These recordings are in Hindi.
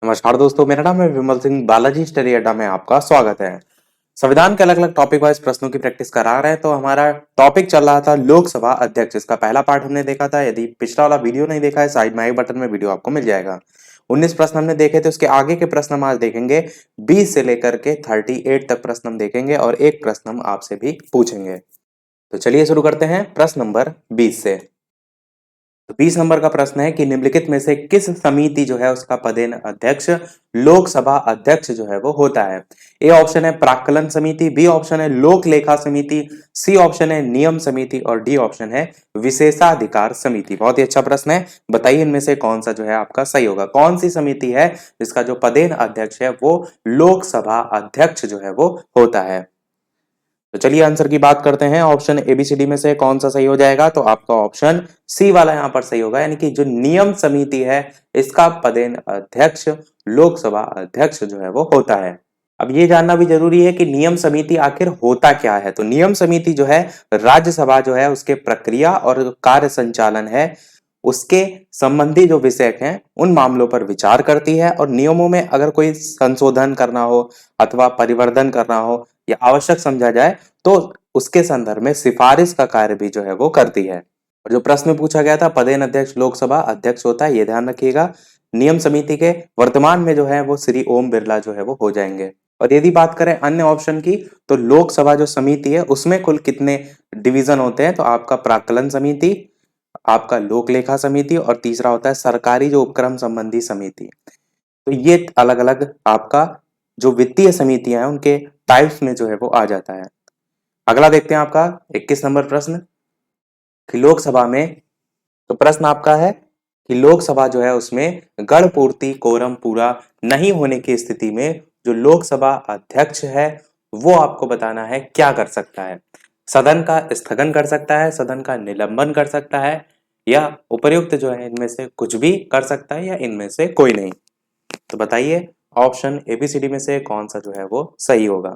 नमस्कार दोस्तों, मेरा नाम है विमल सिंह। बालाजी स्टडी अड्डा में आपका स्वागत है। संविधान के अलग अलग टॉपिक वाइज प्रश्नों की प्रैक्टिस करा रहे हैं। तो हमारा टॉपिक चल रहा था लोकसभा अध्यक्ष। इसका पहला पार्ट हमने देखा था। यदि पिछला वाला वीडियो नहीं देखा है, साइड में आई बटन में वीडियो आपको मिल जाएगा। 19 प्रश्न हमने देखे थे, उसके आगे के प्रश्न हम आज देखेंगे। 20 से लेकर के 38 तक प्रश्न हम देखेंगे और एक प्रश्न हम आपसे भी पूछेंगे। तो चलिए शुरू करते हैं प्रश्न नंबर 20 से। तो 20 नंबर का प्रश्न है कि निम्नलिखित में से किस समिति जो है उसका पदेन अध्यक्ष लोकसभा अध्यक्ष जो है वो होता है। ए ऑप्शन है प्राक्कलन समिति, बी ऑप्शन है लोक लेखा समिति, सी ऑप्शन है नियम समिति और डी ऑप्शन है विशेषाधिकार समिति। बहुत ही अच्छा प्रश्न है। बताइए इनमें से कौन सा जो है आपका सही होगा। कौन सी समिति है जिसका जो पदेन अध्यक्ष है वो लोकसभा अध्यक्ष जो है वो होता है। तो चलिए आंसर की बात करते हैं। ऑप्शन एबीसीडी में से कौन सा सही हो जाएगा। तो आपका ऑप्शन सी वाला यहां पर सही होगा, यानी कि जो नियम समिति है इसका पदेन अध्यक्ष लोकसभा अध्यक्ष जो है वो होता है। अब ये जानना भी जरूरी है कि नियम समिति आखिर होता क्या है। तो नियम समिति जो है राज्यसभा जो है उसके प्रक्रिया और जो कार्य संचालन है उसके संबंधी जो विषय हैं उन मामलों पर विचार करती है और नियमों में अगर कोई संशोधन करना हो अथवा परिवर्तन करना हो या आवश्यक समझा जाए तो उसके संदर्भ में सिफारिश का कार्य भी जो है वो करती है। और जो प्रश्न पूछा गया था पदेन अध्यक्ष लोकसभा अध्यक्ष होता है, ये ध्यान रखिएगा। नियम समिति के वर्तमान में जो है वो श्री ओम बिरला जो है वो हो जाएंगे। और यदि बात करें अन्य ऑप्शन की तो लोकसभा जो समिति है उसमें कुल कितने डिवीजन होते हैं। तो आपका प्राक्कलन समिति, आपका लोक लेखा समिति और तीसरा होता है सरकारी जो उपक्रम संबंधी समिति। तो ये अलग अलग आपका जो वित्तीय समितियां हैं उनके टाइप्स में जो है वो आ जाता है। अगला देखते हैं आपका 21 नंबर प्रश्न कि लोकसभा में, तो प्रश्न आपका है कि लोकसभा जो है उसमें गण पूर्ति कोरम पूरा नहीं होने की स्थिति में जो लोकसभा अध्यक्ष है वो आपको बताना है क्या कर सकता है। सदन का स्थगन कर सकता है, सदन का निलंबन कर सकता है या उपर्युक्त जो है इनमें से कुछ भी कर सकता है या इनमें से कोई नहीं। तो बताइए ऑप्शन एबीसीडी में से कौन सा जो है वो सही होगा।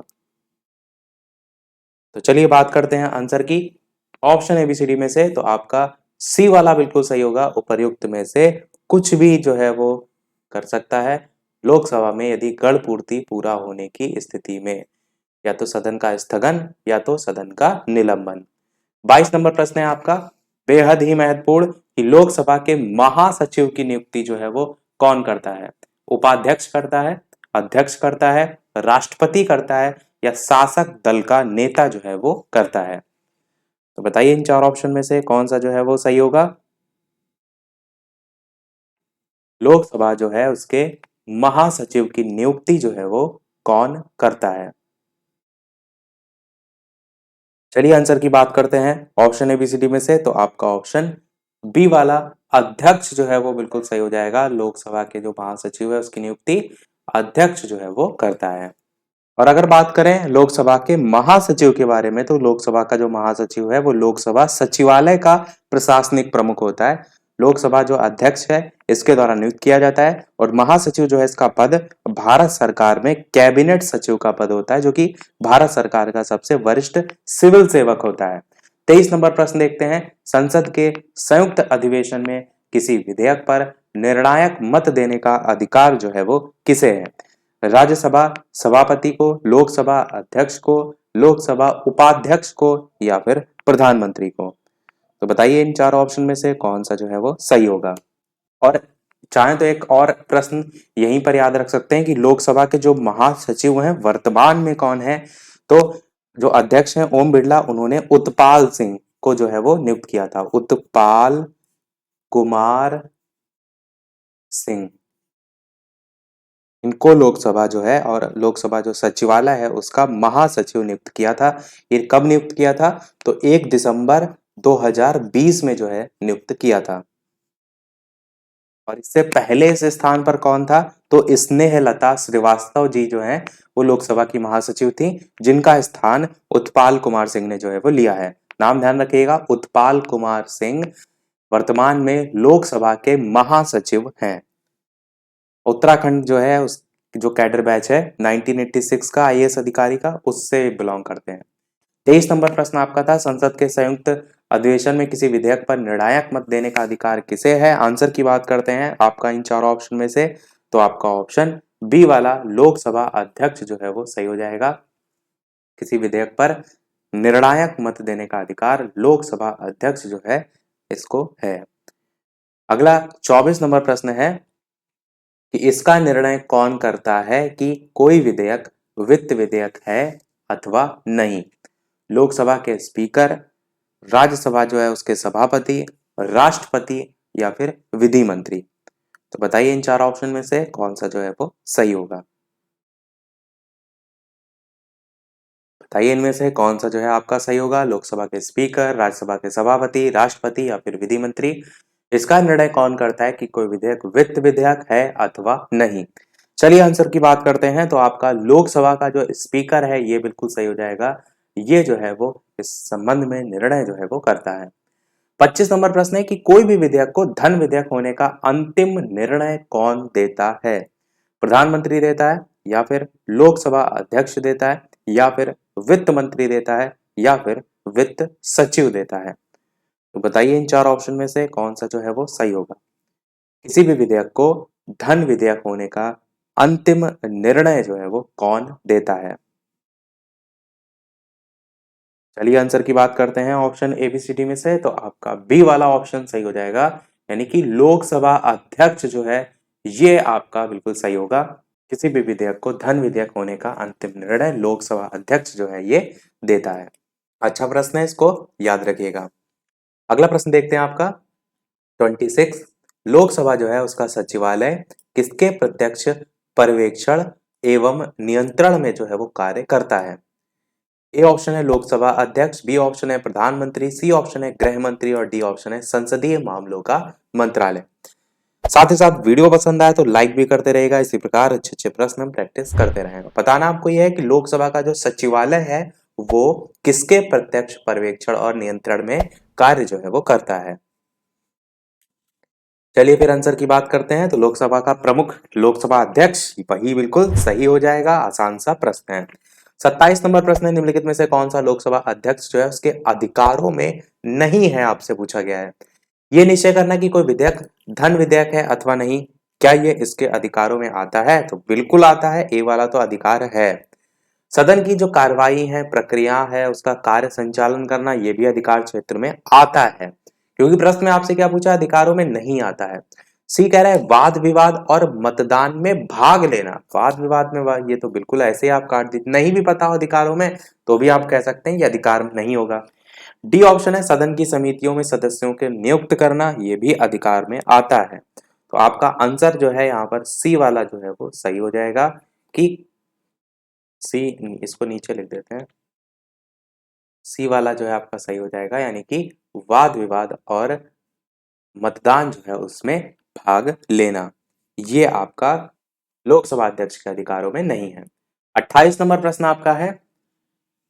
तो चलिए बात करते हैं आंसर की। ऑप्शन एबीसीडी में से तो आपका सी वाला बिल्कुल सही होगा। उपर्युक्त में से कुछ भी जो है वो कर सकता है लोकसभा में यदि गण पूर्ति पूरा होने की स्थिति में, या तो सदन का स्थगन या तो सदन का निलंबन। 22 नंबर प्रश्न है आपका बेहद ही महत्वपूर्ण कि लोकसभा के महासचिव की नियुक्ति जो है वो कौन करता है। उपाध्यक्ष करता है, अध्यक्ष करता है, राष्ट्रपति करता है या शासक दल का नेता जो है वो करता है। तो बताइए इन चार ऑप्शन में से कौन सा जो है वो सही होगा। लोकसभा जो है उसके महासचिव की नियुक्ति जो है वो कौन करता है। चलिए आंसर की बात करते हैं ऑप्शन एबीसीडी में से। तो आपका ऑप्शन बी वाला अध्यक्ष जो है वो बिल्कुल सही हो जाएगा। लोकसभा के जो महासचिव है उसकी नियुक्ति अध्यक्ष जो है वो करता है। और अगर बात करें लोकसभा के महासचिव के बारे में तो लोकसभा का जो महासचिव है वो लोकसभा सचिवालय का प्रशासनिक प्रमुख होता है। लोकसभा जो अध्यक्ष है इसके द्वारा नियुक्त किया जाता है और महासचिव जो है इसका पद भारत सरकार में कैबिनेट सचिव का पद होता है, जो कि भारत सरकार का सबसे वरिष्ठ सिविल सेवक होता है। 23 नंबर प्रश्न देखते हैं। संसद के संयुक्त अधिवेशन में किसी विधेयक पर निर्णायक मत देने का अधिकार जो है वो किसे है। राज्यसभा सभापति को, लोकसभा अध्यक्ष को, लोकसभा उपाध्यक्ष को या फिर प्रधानमंत्री को। तो बताइए इन चार ऑप्शन में से कौन सा जो है वो सही होगा। और चाहे तो एक और प्रश्न यहीं पर याद रख सकते हैं कि लोकसभा के जो महासचिव हैं वर्तमान में कौन है। तो जो अध्यक्ष हैं ओम बिरला, उन्होंने उत्पाल सिंह को जो है वो नियुक्त किया था। उत्पाल कुमार सिंह, इनको लोकसभा जो है और लोकसभा जो सचिवालय है उसका महासचिव नियुक्त किया था। ये कब नियुक्त किया था। तो 1 दिसंबर 2020 में जो है नियुक्त किया था। और इससे पहले इस स्थान पर कौन था। तो स्नेहलता श्रीवास्तव जी जो है वो लोकसभा की महासचिव थी, जिनका स्थान उत्पाल कुमार सिंह ने जो है वो लिया है। नाम ध्यान रखिएगा, उत्पाल कुमार सिंह वर्तमान में लोकसभा के महासचिव हैं। उत्तराखंड जो है उस जो कैडर बैच है 1986 का आईएएस अधिकारी का, उससे बिलोंग करते हैं। 23 नंबर प्रश्न आपका था संसद के संयुक्त अधिवेशन में किसी विधेयक पर निर्णायक मत देने का अधिकार किसे है। आंसर की बात करते हैं आपका इन चारों ऑप्शन में से। तो आपका ऑप्शन बी वाला लोकसभा अध्यक्ष जो है वो सही हो जाएगा। किसी विधेयक पर निर्णायक मत देने का अधिकार लोकसभा अध्यक्ष जो है इसको है। अगला 24 नंबर प्रश्न है कि इसका निर्णय कौन करता है कि कोई विधेयक वित्त विधेयक है अथवा नहीं। लोकसभा के स्पीकर, राज्यसभा जो है उसके सभापति, राष्ट्रपति या फिर विधि मंत्री। तो बताइए इन चार ऑप्शन में से कौन सा जो है वो सही होगा। बताइए इनमें से कौन सा जो है आपका सही होगा। लोकसभा के स्पीकर, राज्यसभा के सभापति, राष्ट्रपति या फिर विधि मंत्री। इसका निर्णय कौन करता है कि कोई विधेयक वित्त विधेयक है अथवा नहीं। चलिए आंसर की बात करते हैं। तो आपका लोकसभा का जो स्पीकर है ये बिल्कुल सही हो जाएगा। ये जो है वो इस संबंध में निर्णय जो है वो करता है। 25 नंबर प्रश्न है कि कोई भी विधेयक को धन विधेयक होने का अंतिम निर्णय कौन देता है। प्रधानमंत्री देता है या फिर लोकसभा अध्यक्ष देता है या फिर वित्त मंत्री देता है या फिर वित्त सचिव देता है। तो बताइए इन चार ऑप्शन में से कौन सा जो है वो सही होगा। किसी भी विधेयक को धन विधेयक होने का अंतिम निर्णय जो है वो कौन देता है। चलिए आंसर की बात करते हैं ऑप्शन एबीसीडी में से। तो आपका बी वाला ऑप्शन सही हो जाएगा, यानी कि लोकसभा अध्यक्ष जो है ये आपका बिल्कुल सही होगा। किसी भी विधेयक को धन विधेयक होने का अंतिम निर्णय लोकसभा अध्यक्ष जो है ये देता है। अच्छा प्रश्न है, इसको याद रखिएगा। अगला प्रश्न देखते हैं आपका 26। लोकसभा जो है उसका सचिवालय किसके प्रत्यक्ष पर्यवेक्षण एवं नियंत्रण में जो है वो कार्य करता है। ए ऑप्शन है लोकसभा अध्यक्ष, बी ऑप्शन है प्रधानमंत्री, सी ऑप्शन है गृह मंत्री और डी ऑप्शन है संसदीय मामलों का मंत्रालय। साथ ही साथ वीडियो पसंद आए तो लाइक भी करते रहेगा। इसी प्रकार अच्छे अच्छे प्रश्न हम प्रैक्टिस करते रहेंगे। बताना आपको यह है कि लोकसभा का जो सचिवालय है वो किसके प्रत्यक्ष पर्यवेक्षण और नियंत्रण में कार्य जो है वो करता है। चलिए फिर आंसर की बात करते हैं। तो लोकसभा का प्रमुख लोकसभा अध्यक्ष वही बिल्कुल सही हो जाएगा। आसान सा प्रश्न है। 27 नंबर प्रश्न है, निम्नलिखित में से कौन सा लोकसभा अध्यक्ष जो है उसके अधिकारों में नहीं है, आपसे पूछा गया है। ये निश्चय करना कि कोई विधेयक धन विधेयक है अथवा नहीं, क्या ये इसके अधिकारों में आता है। तो बिल्कुल आता है, ए वाला तो अधिकार है। सदन की जो कार्रवाई है, प्रक्रिया है, उसका कार्य संचालन करना ये भी अधिकार क्षेत्र में आता है। क्योंकि प्रश्न में आपसे क्या पूछा, अधिकारों में नहीं आता है। सी कह रहा है वाद विवाद और मतदान में भाग लेना। वाद विवाद में ये तो बिल्कुल ऐसे ही आप काट दी, नहीं भी पता हो अधिकारों में तो भी आप कह सकते हैं ये अधिकार में नहीं होगा। डी ऑप्शन है सदन की समितियों में सदस्यों के नियुक्त करना, ये भी अधिकार में आता है। तो आपका आंसर जो है यहाँ पर सी वाला जो है वो सही हो जाएगा कि सी, इसको नीचे लिख देते हैं। सी वाला जो है आपका सही हो जाएगा, यानी कि वाद विवाद और मतदान जो है उसमें भाग लेना, ये आपका लोकसभा अध्यक्ष के अधिकारों में नहीं है। 28 नंबर प्रश्न आपका है,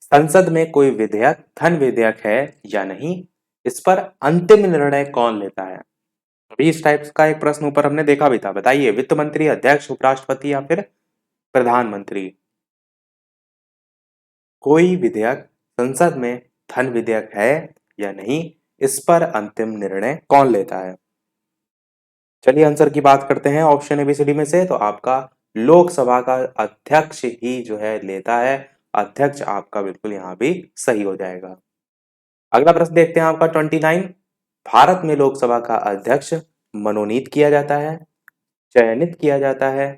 संसद में कोई विधेयक धन विधेयक है या नहीं, इस पर अंतिम निर्णय कौन लेता है। अभी इस टाइप का एक प्रश्न ऊपर हमने देखा भी था। बताइए वित्त मंत्री, अध्यक्ष, उपराष्ट्रपति या फिर प्रधानमंत्री। कोई विधेयक संसद में धन विधेयक है या नहीं, इस पर अंतिम निर्णय कौन लेता है। चलिए आंसर की बात करते हैं ऑप्शन एबीसीडी में से। तो आपका लोकसभा का अध्यक्ष ही जो है लेता है। अध्यक्ष आपका बिल्कुल यहाँ भी सही हो जाएगा। अगला प्रश्न देखते हैं आपका 29। भारत में लोकसभा का अध्यक्ष मनोनीत किया जाता है, चयनित किया जाता है,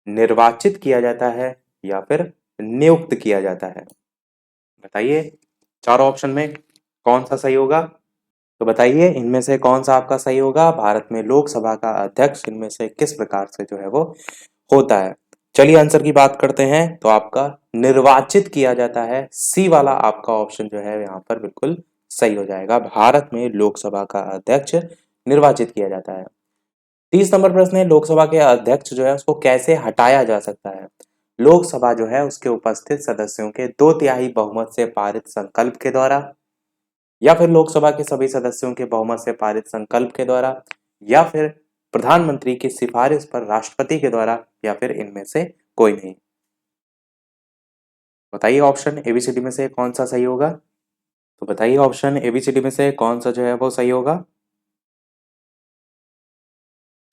निर्वाचित किया जाता है या फिर नियुक्त किया जाता है। बताइए चारों ऑप्शन में कौन सा सही होगा। तो बताइए इनमें से कौन सा आपका सही होगा। भारत में लोकसभा का अध्यक्ष इनमें से किस प्रकार से जो है वो होता है। चलिए आंसर की बात करते हैं। तो आपका निर्वाचित किया जाता है। सी वाला आपका ऑप्शन जो है यहाँ पर बिल्कुल सही हो जाएगा। भारत में लोकसभा का अध्यक्ष निर्वाचित किया जाता है। 30 नंबर प्रश्न है, लोकसभा के अध्यक्ष जो है उसको कैसे हटाया जा सकता है। लोकसभा जो है उसके उपस्थित सदस्यों के 2/3 बहुमत से पारित संकल्प के द्वारा, या फिर लोकसभा के सभी सदस्यों के बहुमत से पारित संकल्प के द्वारा, या फिर प्रधानमंत्री की सिफारिश पर राष्ट्रपति के द्वारा, या फिर इनमें से कोई नहीं। बताइए ऑप्शन एबीसीडी में से कौन सा सही होगा। तो बताइए ऑप्शन एबीसीडी में से कौन सा जो है वो सही होगा।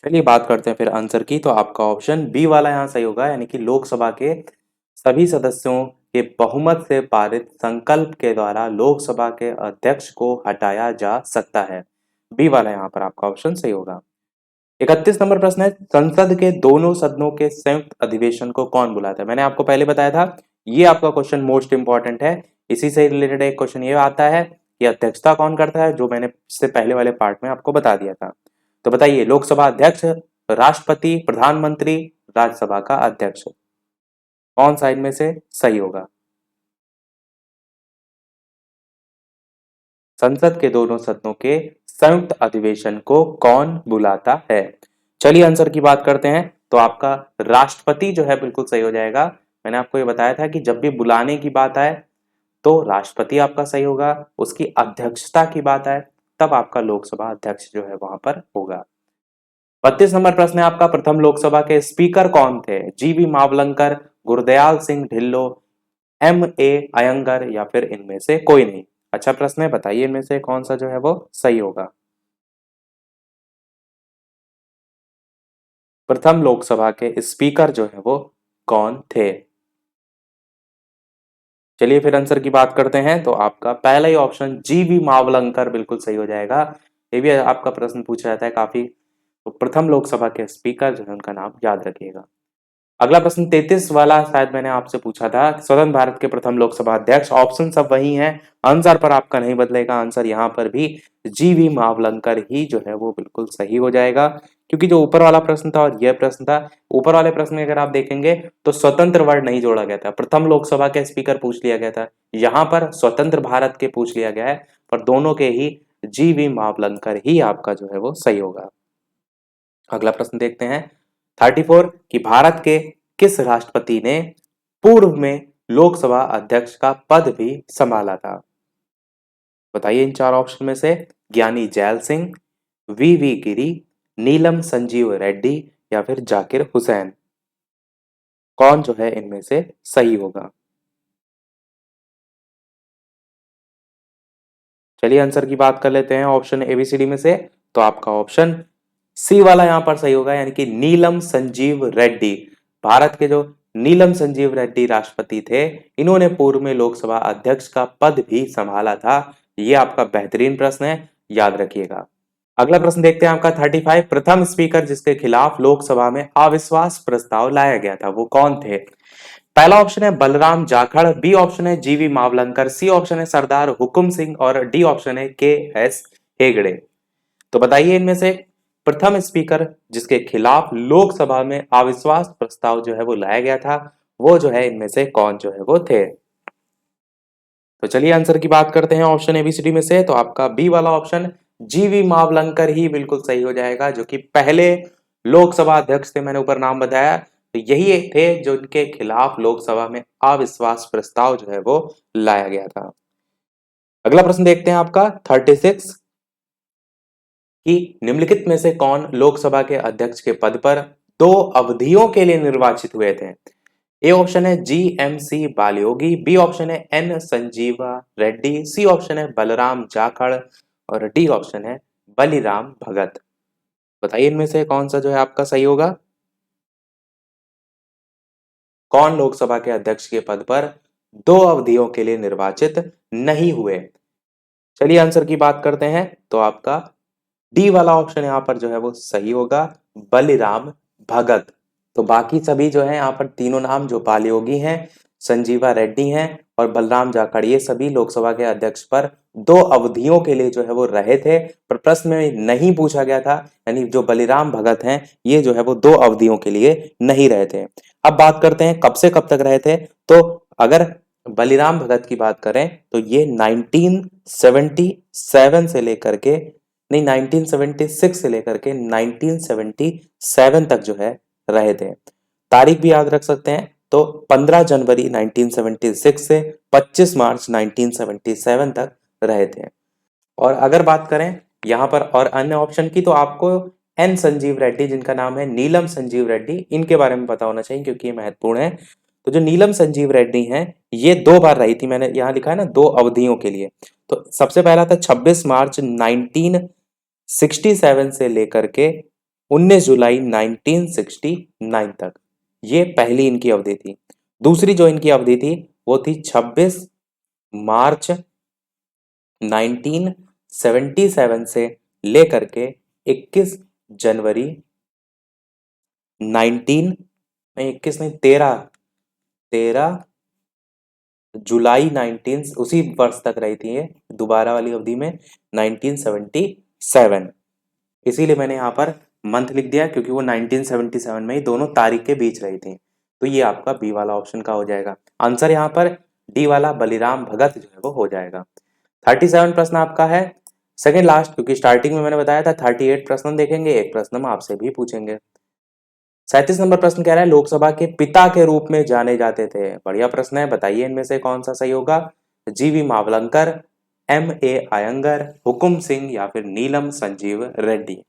चलिए बात करते हैं फिर आंसर की। तो आपका ऑप्शन बी वाला यहाँ सही होगा, यानी कि लोकसभा के सभी सदस्यों के बहुमत से पारित संकल्प के द्वारा लोकसभा के अध्यक्ष को हटाया जा सकता है। बी वाला यहाँ पर आपका ऑप्शन सही होगा। 31 नंबर प्रश्न है, संसद के दोनों सदनों के संयुक्त अधिवेशन को कौन बुलाता है? मैंने आपको पहले बताया था, ये आपका क्वेश्चन मोस्ट इंपॉर्टेंट है। इसी से रिलेटेड एक क्वेश्चन ये आता है कि अध्यक्षता कौन करता है, जो मैंने इससे पहले वाले पार्ट में आपको बता दिया था। तो बताइए, लोकसभा अध्यक्ष, राष्ट्रपति, प्रधानमंत्री, राज्यसभा का अध्यक्ष, कौन सा इनमें से सही होगा? संसद के दोनों सदनों के संयुक्त अधिवेशन को कौन बुलाता है? चलिए आंसर की बात करते हैं। तो आपका राष्ट्रपति जो है बिल्कुल सही हो जाएगा। मैंने आपको ये बताया था कि जब भी बुलाने की बात आए तो राष्ट्रपति आपका सही होगा, उसकी अध्यक्षता की बात आए तब आपका लोकसभा अध्यक्ष जो है वहां पर होगा। 32 नंबर प्रश्न है आपका, प्रथम लोकसभा के स्पीकर कौन थे? जीवी मावलंकर, गुरदयाल सिंह ढिल्लो, एम ए अयंगर, या फिर इनमें से कोई नहीं? अच्छा प्रश्न है, बताइए इनमें से कौन सा जो है वो सही होगा। प्रथम लोकसभा के स्पीकर जो है वो कौन थे? चलिए फिर आंसर की बात करते हैं। तो आपका पहला ही ऑप्शन जीवी मावलंकर बिल्कुल सही हो जाएगा। ये भी आपका प्रश्न पूछा जाता है काफी। तो प्रथम लोकसभा के स्पीकर जो है उनका नाम याद रखिएगा। अगला प्रश्न 33 वाला शायद मैंने आपसे पूछा था, स्वतंत्र भारत के प्रथम लोकसभा अध्यक्ष। ऑप्शन सब वही हैं, आंसर पर आपका नहीं बदलेगा। आंसर यहाँ पर भी जीवी मावलंकर ही जो है वो बिल्कुल सही हो जाएगा, क्योंकि जो ऊपर वाला प्रश्न था और यह प्रश्न था, ऊपर वाले प्रश्न में अगर आप देखेंगे तो स्वतंत्र वर्ड नहीं जोड़ा गया था, प्रथम लोकसभा के स्पीकर पूछ लिया गया था। यहाँ पर स्वतंत्र भारत के पूछ लिया गया है, पर दोनों के ही जीवी मावलंकर ही आपका जो है वो सही होगा। अगला प्रश्न देखते हैं 34, कि भारत के किस राष्ट्रपति ने पूर्व में लोकसभा अध्यक्ष का पद भी संभाला था? बताइए इन चार ऑप्शन में से, ज्ञानी जैल सिंह, वी गिरी, नीलम संजीव रेड्डी, या फिर जाकिर हुसैन, कौन जो है इनमें से सही होगा? चलिए आंसर की बात कर लेते हैं ऑप्शन एबीसीडी में से। तो आपका ऑप्शन सी वाला यहां पर सही होगा, यानी कि नीलम संजीव रेड्डी। भारत के जो नीलम संजीव रेड्डी राष्ट्रपति थे, इन्होंने पूर्व में लोकसभा अध्यक्ष का पद भी संभाला था। ये आपका बेहतरीन प्रश्न है, याद रखिएगा। अगला प्रश्न देखते हैं आपका 35, प्रथम स्पीकर जिसके खिलाफ लोकसभा में अविश्वास प्रस्ताव लाया गया था वो कौन थे? पहला ऑप्शन है बलराम जाखड़, बी ऑप्शन है जीवी मावलंकर, सी ऑप्शन है सरदार हुकुम सिंह, और डी ऑप्शन है के एस हेगड़े। तो बताइए इनमें से प्रथम स्पीकर जिसके खिलाफ लोकसभा में अविश्वास प्रस्ताव जो है वो लाया गया था, वो जो है इनमें से कौन जो है वो थे? तो चलिए आंसर की बात करते हैं ऑप्शन एबीसीडी में से। तो आपका बी वाला ऑप्शन जीवी मावलंकर ही बिल्कुल सही हो जाएगा, जो कि पहले लोकसभा अध्यक्ष थे, मैंने ऊपर नाम बताया। तो यही थे जो इनके खिलाफ लोकसभा में अविश्वास प्रस्ताव जो है वो लाया गया था। अगला प्रश्न देखते हैं आपका 36, कि निम्नलिखित में से कौन लोकसभा के अध्यक्ष के पद पर 2 अवधियों के लिए निर्वाचित हुए थे? ए ऑप्शन है G M C Balayogi, B option है N Sanjiva Reddy, C option है बलराम जाखड़, और डी ऑप्शन है बलिराम भगत। बताइए इनमें से कौन सा जो है आपका सही होगा। कौन लोकसभा के अध्यक्ष के पद पर 2 अवधियों के लिए निर्वाचित नहीं हुए? चलिए आंसर की बात करते हैं। तो आपका डी वाला ऑप्शन यहाँ पर जो है वो सही होगा, बलिराम भगत। तो बाकी सभी जो है यहाँ पर तीनों नाम जो बालयोगी हैं, संजीवा रेड्डी हैं और बलराम जाखड़, ये सभी लोकसभा के अध्यक्ष पर 2 अवधियों के लिए जो है वो रहे थे, पर प्रश्न में नहीं पूछा गया था। यानी जो बलिराम भगत हैं ये जो है वो 2 अवधियों के लिए नहीं रहे थे। अब बात करते हैं कब से कब तक रहे थे। तो अगर बलिराम भगत की बात करें तो ये 1977 से लेकर के, नहीं 1976 से लेकर के 1977 तक जो है रहे थे। तारीख भी याद रख सकते हैं। तो 15 जनवरी 1976 से 25 मार्च 1977 तक रहे थे। और अगर बात करें यहाँ पर और अन्य ऑप्शन की, तो आपको एन संजीव रेड्डी, जिनका नाम है नीलम संजीव रेड्डी, इनके बारे में पता होना चाहिए क्योंकि ये महत्वपूर्ण है। तो जो नीलम संजीव रेड्डी हैं, ये 2 बार रही थी, मैंने यहाँ लिखा है ना 2 अवधियों के लिए। तो सबसे पहला था 26 मार्च 1967 से लेकर के 19 जुलाई 1969 तक, ये पहली इनकी अवधि थी। दूसरी जो इनकी अवधि थी वो थी 26 मार्च 1977 से लेकर के 21 जनवरी 19 नहीं 21 नहीं 13 जुलाई 19 उसी वर्ष तक रही थी ये, दोबारा वाली अवधि में 1977। इसीलिए मैंने यहाँ पर मंथ लिख दिया क्योंकि वो 1977 में ही दोनों तारीख के बीच रही थी। तो ये आपका बी वाला ऑप्शन का हो जाएगा। आंसर यहाँ पर डी वाला बलिराम भगत जो है वो हो जाएगा। 37 प्रश्न आपका है, सेकेंड लास्ट, क्योंकि स्टार्टिंग में मैंने बताया था 38 प्रश्न देखेंगे, एक प्रश्न हम आपसे भी पूछेंगे। 37 नंबर प्रश्न कह रहा है लोकसभा के पिता के रूप में जाने जाते थे। बढ़िया प्रश्न है, बताइए इनमें से कौन सा सही होगा। जीवी मावलंकर, M.A. अयंगर, हुकुम सिंह या फिर नीलम संजीव रेड्डी।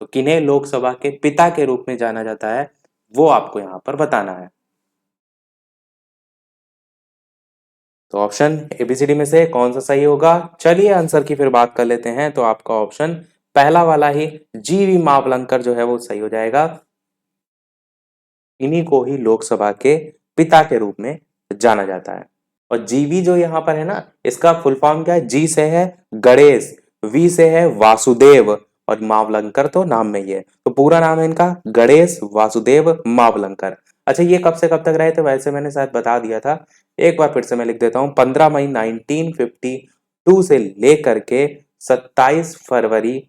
तो किन्हें लोकसभा के पिता के रूप में जाना जाता है वो आपको यहां पर बताना है। तो ऑप्शन एबीसीडी में से कौन सा सही होगा, चलिए आंसर की फिर बात कर लेते हैं। तो आपका ऑप्शन पहला वाला ही जीवी मावलंकर जो है वो सही हो जाएगा। इन्हीं को ही लोकसभा के पिता के रूप में जाना जाता है। और जीवी जो यहाँ पर है ना, इसका फुल फॉर्म क्या है, जी से है गणेश, वी से है वासुदेव और मावलंकर तो नाम में ही है। तो पूरा नाम है इनका गणेश वासुदेव मावलंकर। अच्छा ये कब से कब तक रहे थे, वैसे मैंने शायद बता दिया था, एक बार फिर से मैं लिख देता हूँ। 15 मई 1952 से लेकर के 27 फरवरी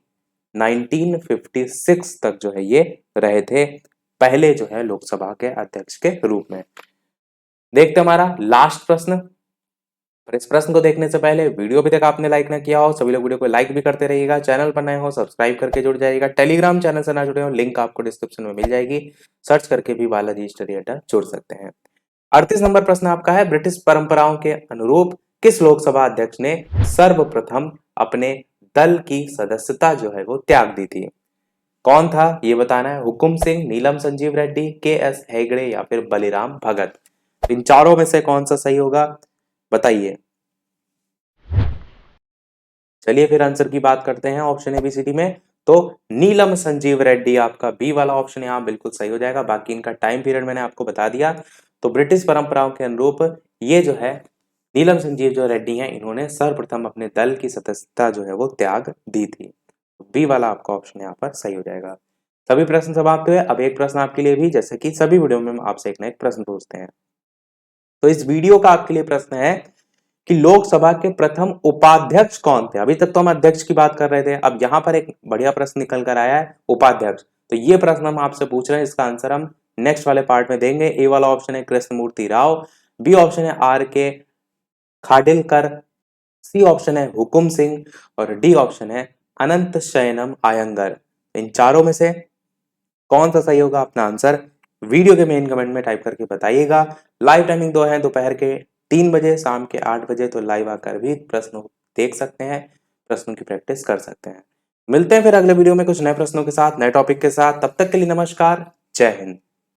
1956 तक जो है ये रहे थे, पहले जो है लोकसभा के अध्यक्ष के रूप में। देखते हमारा लास्ट प्रश्न। पर इस प्रश्न को देखने से पहले वीडियो अभी तक आपने लाइक ना किया हो, सभी लोग वीडियो को लाइक भी करते रहिएगा। चैनल पर नए हो सब्सक्राइब करके जुड़ जाइएगा। टेलीग्राम चैनल से ना जुड़े हो, लिंक आपको डिस्क्रिप्शन में मिल जाएगी, सर्च करके भी बालाजी स्टडी अड्डा जुड़ सकते हैं। 38 नंबर प्रश्न आपका है, ब्रिटिश परंपराओं के अनुरूप किस लोकसभा अध्यक्ष ने सर्वप्रथम अपने दल की सदस्यता जो है वो त्याग दी थी। कौन था ये बताना है, हुकुम सिंह, नीलम संजीव रेड्डी, के.एस. हेगड़े या फिर बलिराम भगत। इन चारों में से कौन सा सही होगा बताइए। चलिए फिर आंसर की बात करते हैं ऑप्शन एबीसीडी में। तो नीलम संजीव रेड्डी आपका बी वाला ऑप्शन यहाँ बिल्कुल सही हो जाएगा। बाकी इनका टाइम पीरियड मैंने आपको बता दिया। तो ब्रिटिश परंपराओं के अनुरूप ये जो है नीलम संजीव जो रेड्डी हैं, इन्होंने सर्वप्रथम अपने दल की सदस्यता जो है वो त्याग दी थी। बी वाला आपका ऑप्शन यहाँ पर सही हो जाएगा। सभी प्रश्न समाप्त हुए। अब एक प्रश्न आपके लिए भी, जैसे कि सभी वीडियो में हम आपसे एक ना एक प्रश्न पूछते हैं। तो इस वीडियो का आपके लिए प्रश्न है कि लोकसभा के प्रथम उपाध्यक्ष कौन थे। अभी तक तो हम अध्यक्ष की बात कर रहे थे, अब यहां पर एक बढ़िया प्रश्न निकल कर आया है उपाध्यक्ष। तो ये प्रश्न हम आपसे पूछ रहे हैं, इसका आंसर हम नेक्स्ट वाले पार्ट में देंगे। ए वाला ऑप्शन है कृष्णमूर्ति राव, बी ऑप्शन है R.K. खाडिलकर, सी ऑप्शन है हुकुम सिंह और डी ऑप्शन है अनंत शयनम अयंगर। इन चारों में से कौन सा सही होगा, अपना आंसर वीडियो के मेन कमेंट में टाइप करके बताइएगा। लाइव टाइमिंग दो है, दोपहर के 3 बजे, शाम के 8 बजे। तो लाइव आकर भी प्रश्नों देख सकते हैं, प्रश्नों की प्रैक्टिस कर सकते हैं। मिलते हैं फिर अगले वीडियो में कुछ नए प्रश्नों के साथ, नए टॉपिक के साथ। तब तक के लिए नमस्कार, जय हिंद।